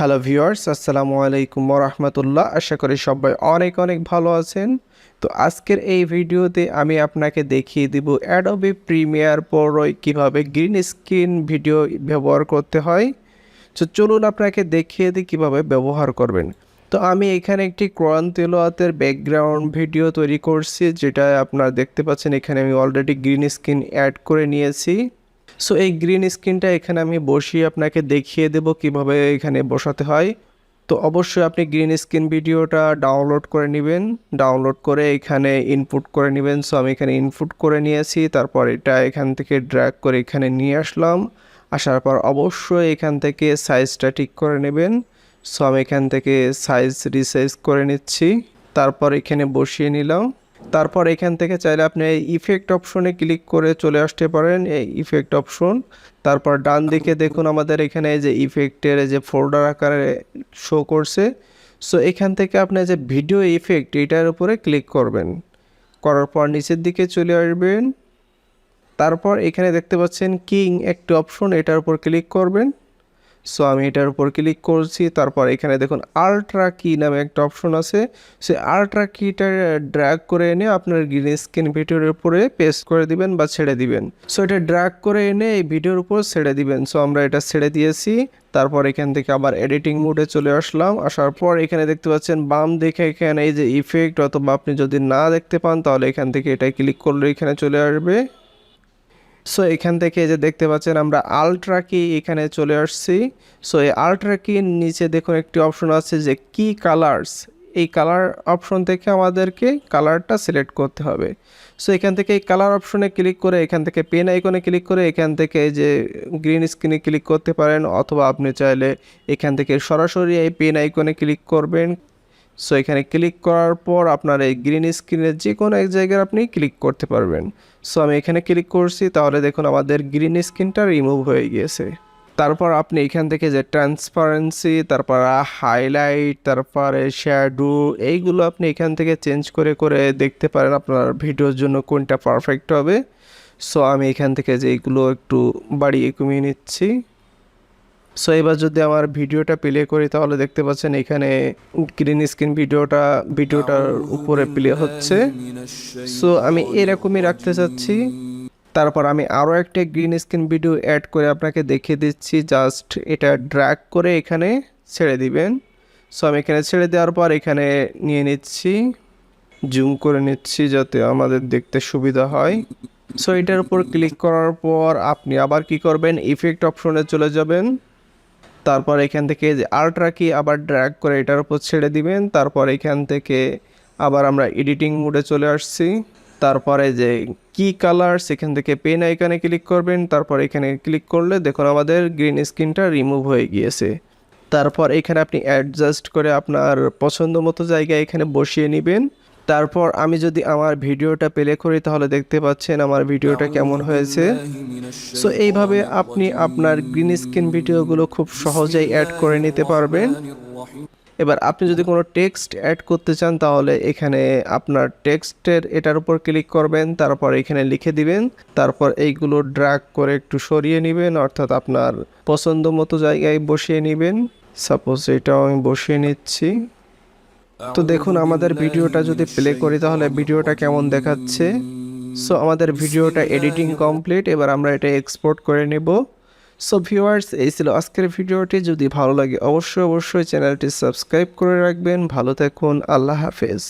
Hello viewers, আসসালামু আলাইকুম ওয়া রাহমাতুল্লাহ। আশা করি সবাই অনেক অনেক ভালো আছেন। তো আজকের এই ভিডিওতে আমি আপনাকে দেখিয়ে দিব অ্যাডোবি প্রিমিয়ার প্রোয় কীভাবে গ্রিন স্ক্রিন ভিডিও ব্যবহার করতে হয়। তো চলুন আপনাকে দেখিয়ে দিই কীভাবে ব্যবহার করবেন। তো আমি এখানে একটি কোরআন তেলাওয়াতের ব্যাকগ্রাউন্ড ভিডিও তৈরি করছি, যেটা আপনারা দেখতে পাচ্ছেন। এখানে আমি অলরেডি গ্রিন স্ক্রিন অ্যাড করে নিয়েছি। সো এই গ্রিন স্ক্রিনটা এখানে আমি বসিয়ে আপনাকে দেখিয়ে দেব কিভাবে এখানে বসাতে হয়। তো অবশ্যই আপনি গ্রিন স্ক্রিন ভিডিওটা ডাউনলোড করে নেবেন, ডাউনলোড করে এখানে ইনপুট করে নেবেন। সো আমি এখানে ইনপুট করে নিয়েছি, তারপর এটা এখান থেকে ড্র্যাগ করে এখানে নিয়ে আসলাম। আসার পর অবশ্যই এখান থেকে সাইজটা ঠিক করে নেবেন। সো আমি এখান থেকে সাইজ রিসাইজ করে নিচ্ছি, তারপর এখানে বসিয়ে নিলাম। তারপর এখান থেকে চাইলে আপনি এই ইফেক্ট অপশনে ক্লিক করে চলে আসতে পারেন, এই ইফেক্ট অপশন। তারপর ডান দিকে দেখুন আমাদের এখানে যে ইফেক্টের যে ফোল্ডার আকারে শো করছে। সো এখান থেকে আপনি যে ভিডিও ইফেক্ট এটার উপরে ক্লিক করবেন, করার পর নিচের দিকে চলে আসবেন। তারপর এখানে দেখতে পাচ্ছেন কিং একটি অপশন, এটার উপর ক্লিক করবেন। সো আমি এটার উপর ক্লিক করছি। তারপর এখানে দেখুন আল্ট্রা কি নামে একটা অপশন আছে। সে আল্ট্রা কিটা ড্র্যাগ করে এনে আপনার গ্রিন স্ক্রিন ভিডিওর উপরে পেস্ট করে দিবেন বা ছেড়ে দিবেন। সো এটা ড্র্যাগ করে এনে এই ভিডিওর উপর ছেড়ে দিবেন। সো আমরা এটা ছেড়ে দিয়েছি। তারপর এখান থেকে আবার এডিটিং মোডে চলে আসলাম। আসার পর এখানে দেখতে পাচ্ছেন বাম দিকে এখানে এই যে ইফেক্ট, অথবা আপনি যদি না দেখতে পান তাহলে এখান থেকে এটা ক্লিক করলে এখানে চলে আসবে। সো এখান থেকে যে দেখতে পাচ্ছেন আমরা আল্ট্রা কি এখানে চলে আসছি। সো এই আল্ট্রা কির নিচে দেখুন একটি অপশন আছে যে কি কালার্স। এই কালার অপশন থেকে আমাদেরকে কালারটা সিলেক্ট করতে হবে। সো এখান থেকে এই কালার অপশনে ক্লিক করে এখান থেকে পেন আইকনে ক্লিক করে এখান থেকে এই যে গ্রিন স্ক্রিনে ক্লিক করতে পারেন, অথবা আপনি চাইলে এখান থেকে সরাসরি এই পেন আইকনে ক্লিক করবেন। সো এখানে ক্লিক করার পর আপনার এই গ্রিন স্ক্রিনের যে কোনো এক জায়গায় আপনি ক্লিক করতে পারবেন। সো আমি এখানে ক্লিক করছি, তাহলে দেখুন আমাদের গ্রিন স্ক্রিনটা রিমুভ হয়ে গিয়েছে। তারপর আপনি এখান থেকে যে ট্রান্সপারেন্সি, তারপর হাইলাইট, তারপরে শ্যাডো, এইগুলো আপনি এখান থেকে চেঞ্জ করে করে দেখতে পারেন আপনার ভিডিওর জন্য কোনটা পারফেক্ট হবে। সো আমি এখান থেকে যে এইগুলো একটু বাড়িয়ে কমিয়ে নিচ্ছি। সো এবার যদি আমার ভিডিওটা প্লে করি তাহলে দেখতে পাচ্ছেন এখানে গ্রিন স্ক্রিন ভিডিওটার উপরে প্লে হচ্ছে। সো আমি এরকমই রাখতে চাচ্ছি। তারপর আমি আরও একটা গ্রিন স্ক্রিন ভিডিও অ্যাড করে আপনাকে দেখিয়ে দিচ্ছি। জাস্ট এটা ড্র্যাগ করে এখানে ছেড়ে দিবেন। সো আমি এখানে ছেড়ে দেওয়ার পর এখানে নিয়ে নিচ্ছি, জুম করে নিচ্ছি যাতে আমাদের দেখতে সুবিধা হয়। সো এটার উপর ক্লিক করার পর আপনি আবার কি করবেন, ইফেক্ট অপশনে চলে যাবেন। তারপর এখান থেকে যে আল্ট্রা কি আবার ড্র্যাগ করে এটার উপর ছেড়ে দিবেন। তারপর এখান থেকে আবার আমরা এডিটিং মোডে চলে আসছি। তারপরে যে কি কালার্স এখান থেকে পেন আইকনে ক্লিক করবেন। তারপর এখানে ক্লিক করলে দেখুন আমাদের গ্রিন স্ক্রিনটা রিমুভ হয়ে গিয়েছে। তারপর এখানে আপনি অ্যাডজাস্ট করে আপনার পছন্দ মতো জায়গায় এখানে বসিয়ে নেবেন। তারপর আমি যদি আমার ভিডিওটা প্লে করি তাহলে দেখতে পাচ্ছেন আমার ভিডিওটা কেমন হয়েছে। সো এইভাবে আপনি আপনার গ্রিন স্ক্রিন ভিডিওগুলো খুব সহজেই অ্যাড করে নিতে পারবেন। এবার আপনি যদি কোনো টেক্সট অ্যাড করতে চান তাহলে এখানে আপনার টেক্সটের এটার উপর ক্লিক করবেন, তারপর এখানে লিখে দিবেন। তারপর এইগুলো ড্র্যাগ করে একটু সরিয়ে নেবেন, অর্থাৎ আপনার পছন্দ মতো জায়গায় বসিয়ে নেবেন। সাপোজ এটাও আমি বসিয়ে নিচ্ছি। তো দেখুন আমাদের ভিডিওটা যদি প্লে করি তাহলে ভিডিওটা কেমন দেখাচ্ছে। সো আমাদের ভিডিওটা এডিটিং কমপ্লিট। এবার আমরা এটা এক্সপোর্ট করে নেব। সো ভিউয়ার্স, এই ছিল আজকের ভিডিওটি। যদি ভালো লাগে অবশ্যই চ্যানেলটি সাবস্ক্রাইব করে রাখবেন। ভালো থাকুন, আল্লাহ হাফেজ।